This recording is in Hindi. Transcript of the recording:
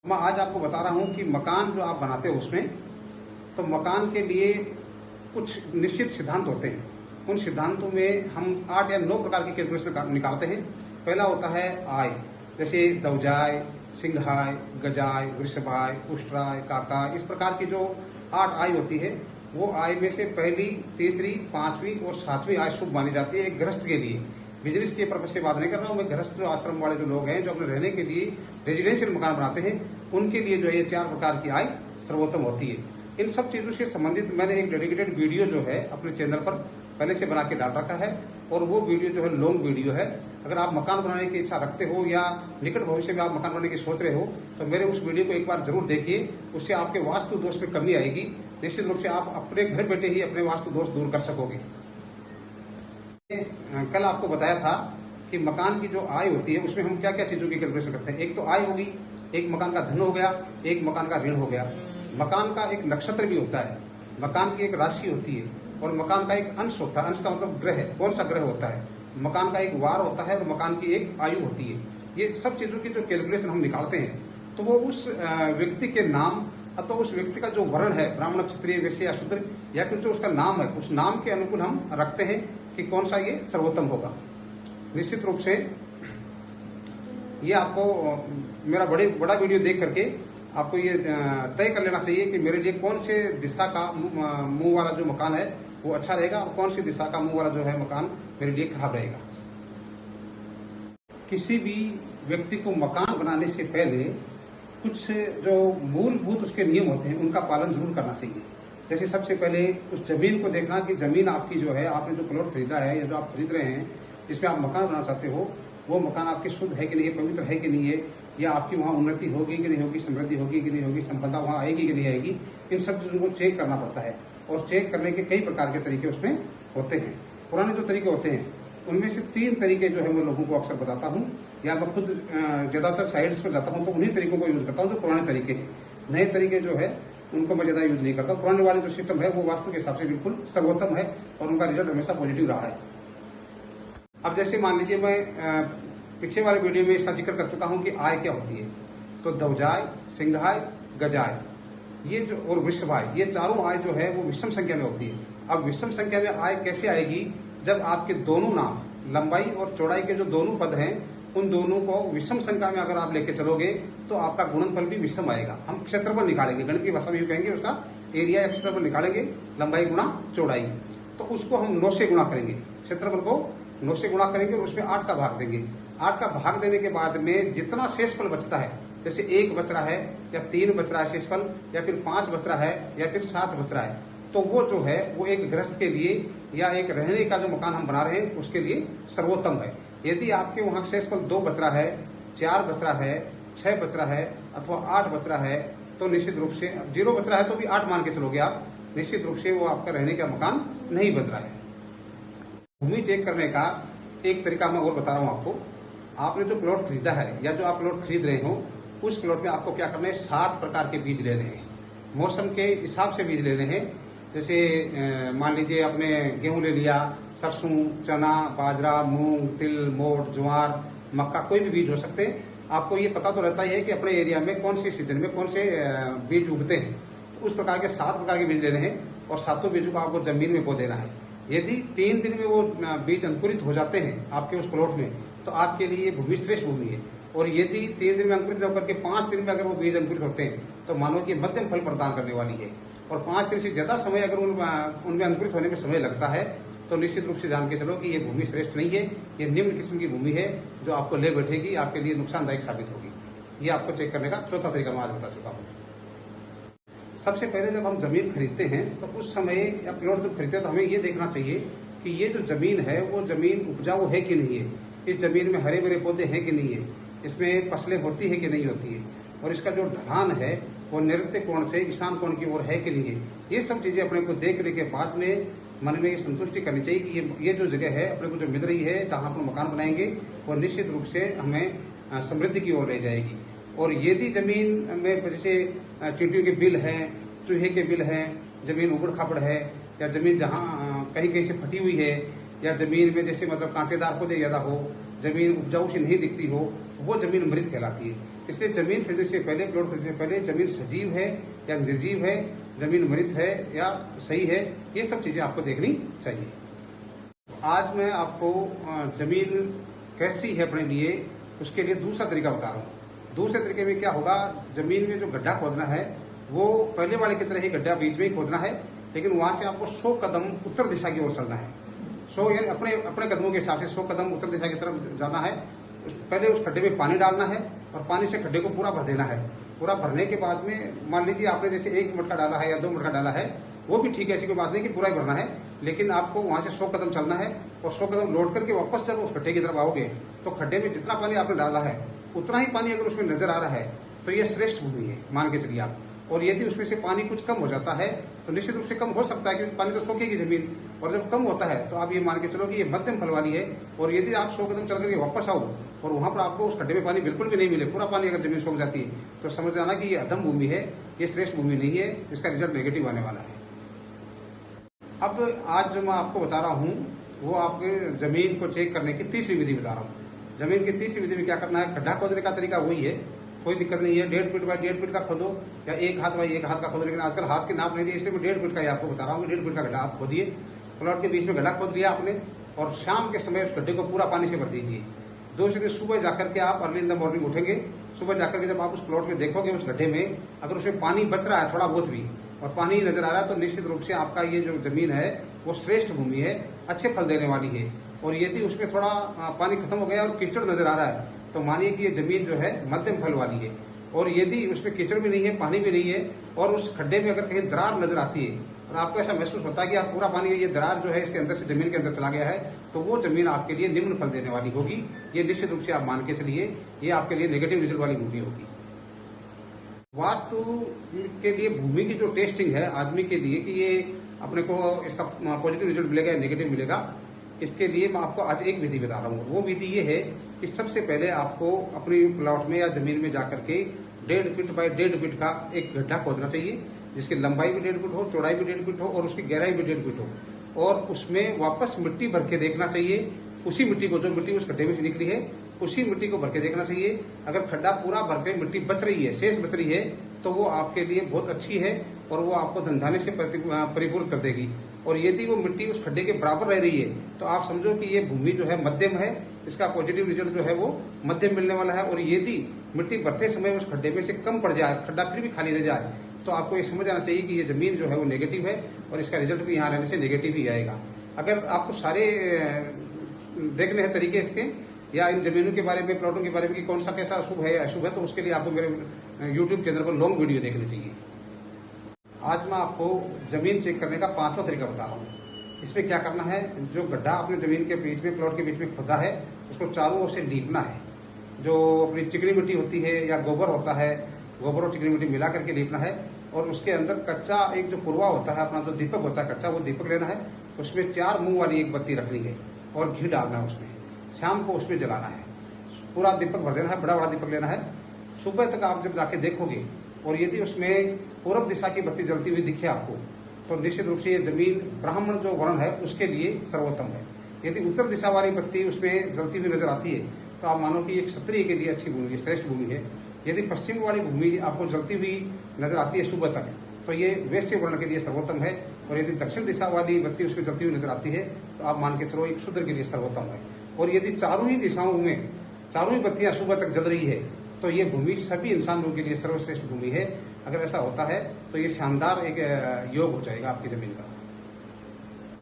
मैं आज आपको बता रहा हूं कि मकान जो आप बनाते हो उसमें तो मकान के लिए कुछ निश्चित सिद्धांत होते हैं। उन सिद्धांतों में हम 8 या 9 प्रकार की कैलकुलेशन निकालते हैं। पहला होता है आय, जैसे दौजाय, सिंहाय, गजाय, वृषभाय, पुष्टराय, काका, इस प्रकार की जो 8 आय होती है वो आय में से पहली, तीसरी, 5वीं और 7वीं आय शुभ मानी जाती है एक गृहस्थ के लिए। बिजनेस के पर्पज से बात नहीं कर रहा हूं मैं, गृहस्थ आश्रम वाले जो लोग हैं जो अपने रहने के लिए रेजिडेंशियल मकान बनाते हैं उनके लिए जो है ये 4 प्रकार की आय सर्वोत्तम होती है। इन सब चीजों से संबंधित मैंने एक डेडिकेटेड वीडियो जो है अपने चैनल पर पहले से बना के डाल रखा है और वो वीडियो जो है लॉन्ग वीडियो है। अगर आप मकान बनाने की इच्छा रखते हो या निकट भविष्य में आप मकान बनाने की सोच रहे हो तो मेरे उस वीडियो को एक बार जरूर देखिए, उससे आपके वास्तु दोष में कमी आएगी। निश्चित रूप से आप अपने घर बैठे ही अपने वास्तु दोष दूर कर सकोगे। कल आपको बताया था कि मकान की जो आय होती है उसमें हम क्या क्या चीजों की कैलकुलेशन करते हैं। एक तो आय होगी, एक मकान का धन हो गया, एक मकान का ऋण हो गया। मकान का एक नक्षत्र भी होता है, मकान की एक राशि होती है और मकान का एक अंश होता है। अंश का मतलब ग्रह, कौन सा ग्रह होता है। मकान का एक वार होता है और मकान की एक आयु होती है। ये सब चीजों की जो कैलकुलेशन हम निकालते हैं तो वो उस व्यक्ति के नाम अथवा उस व्यक्ति का जो वर्ण है, ब्राह्मण, क्षत्रिय, वैश्य या शूद्र, या फिर जो उसका नाम है उस नाम के अनुकूल हम रखते हैं कि कौन सा ये सर्वोत्तम होगा। निश्चित रूप से ये आपको मेरा बड़ा वीडियो देख करके आपको ये तय कर लेना चाहिए कि मेरे लिए कौन से दिशा का मुंह वाला जो मकान है वो अच्छा रहेगा और कौन सी दिशा का मुंह वाला जो है मकान मेरे लिए खराब रहेगा। किसी भी व्यक्ति को मकान बनाने से पहले कुछ जो मूलभूत उसके नियम होते हैं उनका पालन जरूर करना चाहिए। जैसे सबसे पहले उस जमीन को देखना कि जमीन आपकी जो है, आपने जो प्लॉट खरीदा है या जो आप खरीद रहे हैं जिसमें आप मकान बनाना चाहते हो, वो मकान आपकी शुद्ध है कि नहीं है, पवित्र है कि नहीं है, या आपकी वहाँ उन्नति होगी कि नहीं होगी, समृद्धि होगी कि नहीं होगी, संपदा वहाँ आएगी कि नहीं आएगी। इन सब चीजों को चेक करना पड़ता है और चेक करने के कई प्रकार के तरीके उसमें होते हैं। पुराने जो तरीके होते हैं उनमें से 3 तरीके जो है मैं लोगों को अक्सर बताता हूँ, या मैं खुद ज्यादातर साइट्स पर जाता हूँ तो उन्हीं तरीकों को यूज करता हूँ जो पुराने तरीके हैं। नए तरीके जो है उनको मैं ज्यादा यूज नहीं करता। पुराने वाले जो सिस्टम है वो वास्तु के हिसाब से बिल्कुल सर्वोत्तम है और उनका रिजल्ट हमेशा पॉजिटिव रहा है। अब जैसे मान लीजिए मैं पिछले वाले वीडियो में इसका जिक्र कर चुका हूं कि आय क्या होती है। तो दौजाय, सिंहाय, गजाय ये जो और वृषभाय, ये चारों आय जो है वो विषम संख्या में होती है। अब विषम संख्या में आय कैसे आएगी, जब आपके दोनों नाम, लंबाई और चौड़ाई के जो दोनों पद हैं उन दोनों को विषम संख्या में अगर आप लेके चलोगे तो आपका गुणनफल भी विषम आएगा। हम क्षेत्रफल निकालेंगे, गणित की भाषा में कहेंगे उसका एरिया या क्षेत्रफल निकालेंगे, लंबाई गुणा चौड़ाई, तो उसको हम 9 से गुणा करेंगे। क्षेत्रफल को 9 से गुणा करेंगे और उसमें 8 का भाग देंगे। 8 का भाग देने के बाद में जितना शेषफल बचता है, जैसे 1 बच रहा है या 3 बच रहा है शेषफल, या फिर 5 बच रहा है या फिर 7 बच रहा है, तो वो जो है वो एक गृहस्थ के लिए या एक रहने का जो मकान हम बना रहे हैं उसके लिए सर्वोत्तम है। यदि आपके वहां शेषफल 2 बच रहा है, 4 बच रहा है, 6 बच रहा है अथवा 8 बच रहा है तो निश्चित रूप से 0 बच रहा है तो भी 8 मान के चलोगे आप, निश्चित रूप से वो आपका रहने का मकान नहीं बन रहा है। भूमि चेक करने का एक तरीका मैं और बता रहा हूं आपको। आपने जो प्लॉट खरीदा है या जो आप प्लॉट खरीद रहे हो उस प्लॉट में आपको क्या करना है, 7 प्रकार के बीज लेने हैं। मौसम के हिसाब से बीज लेने हैं। जैसे मान लीजिए आपने गेहूं ले लिया, सरसों, चना, बाजरा, मूंग, तिल, मोठ, ज्वार, मक्का, कोई भी बीज हो सकते हैं। आपको ये पता तो रहता ही है कि अपने एरिया में कौन से सीजन में कौन से बीज उगते हैं। तो उस प्रकार के 7 प्रकार के बीज लेने हैं और 7 बीजों को आपको जमीन में बो देना है। यदि 3 दिन में वो बीज अंकुरित हो जाते हैं आपके उस प्लॉट में तो आपके लिए भूमि श्रेष्ठ भूमि है। और यदि 3 दिन में अंकुरित होकर के 5 दिन में अगर वो बीज अंकुरित होते हैं तो मानो कि मध्यम फल प्रदान करने वाली है। और 5 दिन से ज्यादा समय अगर उनमें अंकुरित होने में समय लगता है तो निश्चित रूप से जान के चलो कि ये भूमि श्रेष्ठ नहीं है, ये निम्न किस्म की भूमि है जो आपको ले बैठेगी, आपके लिए नुकसानदायक साबित होगी। ये आपको चेक करने का चौथा तरीका मैं आज बता चुका हूँ। सबसे पहले जब हम जमीन खरीदते हैं तो उस समय या प्लॉट जब खरीदते हैं तो हमें ये देखना चाहिए कि ये जो जमीन है वो जमीन उपजाऊ है कि नहीं है, इस जमीन में हरे भरे पौधे हैं कि नहीं है, इसमें फसलें होती है कि नहीं होती है, और इसका जो ढलान है वो नैऋत्य कोण से ईशान कोण की ओर है कि नहीं है। ये सब चीजें अपने को देखने के बाद में मन में ये संतुष्टि करनी चाहिए कि ये जो जगह है अपने को जो मिल रही है जहां अपन मकान बनाएंगे वो निश्चित रूप से हमें समृद्धि की ओर ले जाएगी। और यदि जमीन में जैसे चींटियों के बिल हैं, चूहे के बिल हैं, जमीन उबड़ खाबड़ है, या जमीन जहां कहीं कहीं से फटी हुई है, या जमीन में जैसे मतलब कांटेदार पौधे ज्यादा हो, जमीन उपजाऊ से नहीं दिखती हो, वो जमीन मृत कहलाती है। इसलिए जमीन खरीदने से पहले, प्लॉट खरीदने से पहले जमीन सजीव है या निर्जीव है, जमीन मृत है या सही है, ये सब चीजें आपको देखनी चाहिए। आज मैं आपको जमीन कैसी है अपने लिए, उसके लिए दूसरा तरीका बता रहा हूँ। दूसरे तरीके में क्या होगा, जमीन में जो गड्ढा खोदना है वो पहले वाले की तरह ही गड्ढा बीच में ही खोदना है, लेकिन वहां से आपको 100 कदम उत्तर दिशा की ओर चलना है। 100 यानी अपने कदमों के हिसाब से 100 कदम उत्तर दिशा की तरफ जाना है। पहले उस खड्डे में पानी डालना है और पानी से खड्डे को पूरा भर देना है। पूरा भरने के बाद में मान लीजिए आपने जैसे 1 मटका डाला है या 2 मटका डाला है, वो भी ठीक है, ऐसी कोई बात नहीं कि पूरा ही भरना है, लेकिन आपको वहां से 100 कदम चलना है और 100 कदम लौट करके वापस जब उस खड्डे की तरफ आओगे तो खड्डे में जितना पानी आपने डाला है उतना ही पानी अगर उसमें नजर आ रहा है तो ये श्रेष्ठ भूमि है, मान के चलिए आप। और यदि उसमें से पानी कुछ कम हो जाता है तो निश्चित रूप से कम हो सकता है, क्योंकि पानी तो सोखेगी जमीन, और जब कम होता है तो आप ये मान के चलो कि ये मध्यम फल वाली है। और यदि आप 100 कदम चल करके वापस आओ और वहां पर आपको उस खड्डे में पानी बिल्कुल भी नहीं मिले, पूरा पानी अगर जमीन सोख जाती है, तो समझ जाना कि ये अधम भूमि है, ये श्रेष्ठ भूमि नहीं है, इसका रिजल्ट नेगेटिव आने वाला है। अब आज जो मैं आपको बता रहा हूँ वो आपके जमीन को चेक करने की तीसरी विधि बता रहा हूँ। जमीन की तीसरी विधि में क्या करना है, खड्डा खोदने का तरीका वही है, कोई दिक्कत नहीं है। 1.5 फीट बाय 1.5 फीट का खोदो या 1 हाथ बाय 1 हाथ का खोदो, लेकिन आजकल हाथ की नाप नहीं दी, इसलिए मैं 1.5 फीट का ही आपको बता रहा हूँ। 1.5 फीट का गड्ढा आप खोदिए, प्लॉट के बीच में गड्ढा खोद लिया आपने, और शाम के समय उस गड्ढे को पूरा पानी से भर दीजिए। दूसरे दिन सुबह जाकर के आप अर्ली इन द मॉर्निंग उठेंगे, सुबह जाकर के जब आप उस प्लॉट में देखोगे उस गड्ढे में अगर उसमें पानी बच रहा है थोड़ा बहुत भी और पानी नजर आ रहा है, तो निश्चित रूप से आपका ये जो जमीन है वो श्रेष्ठ भूमि है, अच्छे फल देने वाली है। और यदि उसमें थोड़ा पानी खत्म हो गया और कीचड़ नजर आ रहा है तो मानिए कि ये जमीन जो है मध्यम फल वाली है। और यदि उसमें कीचड़ भी नहीं है, पानी भी नहीं है, और उस खड्डे में अगर कहीं दरार नजर आती है और आपको ऐसा महसूस होता है कि आप पूरा पानी ये दरार जो है इसके अंदर से जमीन के अंदर चला गया है, तो वो जमीन आपके लिए निम्न फल देने वाली होगी। ये निश्चित रूप से आप मान के चलिए, ये आपके लिए नेगेटिव रिजल्ट वाली भूमि होगी। वास्तु के लिए भूमि की जो टेस्टिंग है आदमी के लिए कि ये अपने को इसका पॉजिटिव रिजल्ट मिलेगा या नेगेटिव मिलेगा, इसके लिए मैं आपको आज एक विधि बता रहा हूँ। वो विधि ये है कि सबसे पहले आपको अपनी प्लॉट में या जमीन में जाकर के 1.5 फीट बाय 1.5 फीट का एक गड्ढा खोदना चाहिए, जिसकी लंबाई भी 1.5 फीट हो, चौड़ाई भी 1.5 फीट हो और उसकी गहराई भी 1.5 फीट हो। और उसमें वापस मिट्टी भर के देखना चाहिए, उसी मिट्टी को, जो मिट्टी उस गड्ढे में से निकली है उसी मिट्टी को भर के देखना चाहिए। अगर खड्डा पूरा भर के मिट्टी बच रही है, शेष बच रही है, तो वो आपके लिए बहुत अच्छी है और वो आपको धनधान्य से परिपूर्ण कर देगी। और यदि वो मिट्टी उस खड्डे के बराबर रह रही है तो आप समझो कि ये भूमि जो है मध्यम है, इसका पॉजिटिव रिजल्ट जो है वो मध्यम मिलने वाला है। और यदि मिट्टी भरते समय उस खड्डे में से कम पड़ जाए, खड्डा फिर भी खाली रह जाए, तो आपको ये समझ आना चाहिए कि ये जमीन जो है वो नेगेटिव है और इसका रिजल्ट भी यहाँ रहने से नेगेटिव ही आएगा। अगर आपको सारे देखने हैं तरीके इसके, या इन जमीनों के बारे में, प्लॉटों के बारे में कि कौन सा कैसा अशुभ है या अशुभ है, तो उसके लिए आपको मेरे यूट्यूब चैनल पर लॉन्ग वीडियो देखनी चाहिए। आज मैं आपको जमीन चेक करने का 5वां तरीका बता रहा हूँ। इसमें क्या करना है, जो गड्ढा अपने जमीन के बीच में, प्लॉट के बीच में खोदा है, उसको चारों ओर से लीपना है। जो अपनी चिकनी मिट्टी होती है या गोबर होता है, गोबर और चिकनी मिट्टी मिला करके लीपना है। और उसके अंदर कच्चा एक जो पुरवा होता है, अपना जो दीपक होता है कच्चा, वो दीपक लेना है। उसमें 4 मुंह वाली एक बत्ती रखनी है और घी डालना है उसमें, शाम को उसमें जलाना है। पूरा दीपक भर देना है, बड़ा बड़ा दीपक लेना है। सुबह तक आप जब जाके देखोगे और यदि उसमें पूर्व दिशा की बत्ती जलती हुई दिखे आपको, तो निश्चित रूप से ये जमीन ब्राह्मण जो वर्ण है उसके लिए सर्वोत्तम है। यदि उत्तर दिशा वाली बत्ती उसमें जलती हुई नजर आती है तो आप मानो कि एक क्षत्रिय के लिए अच्छी भूमि है, श्रेष्ठ भूमि है। यदि पश्चिम वाली भूमि आपको जलती हुई नजर आती है सुबह तक, तो ये वैश्य वर्ण के लिए सर्वोत्तम है। और यदि दक्षिण दिशा वाली बत्ती उसमें जलती हुई नजर आती है तो आप मान के चलो एक शूद्र के लिए सर्वोत्तम है। और यदि चारों ही दिशाओं में चारों ही बत्तियां सुबह तक जल रही है तो ये भूमि सभी इंसानों के लिए सर्वश्रेष्ठ भूमि है। अगर ऐसा होता है तो ये शानदार एक योग हो जाएगा आपकी जमीन का।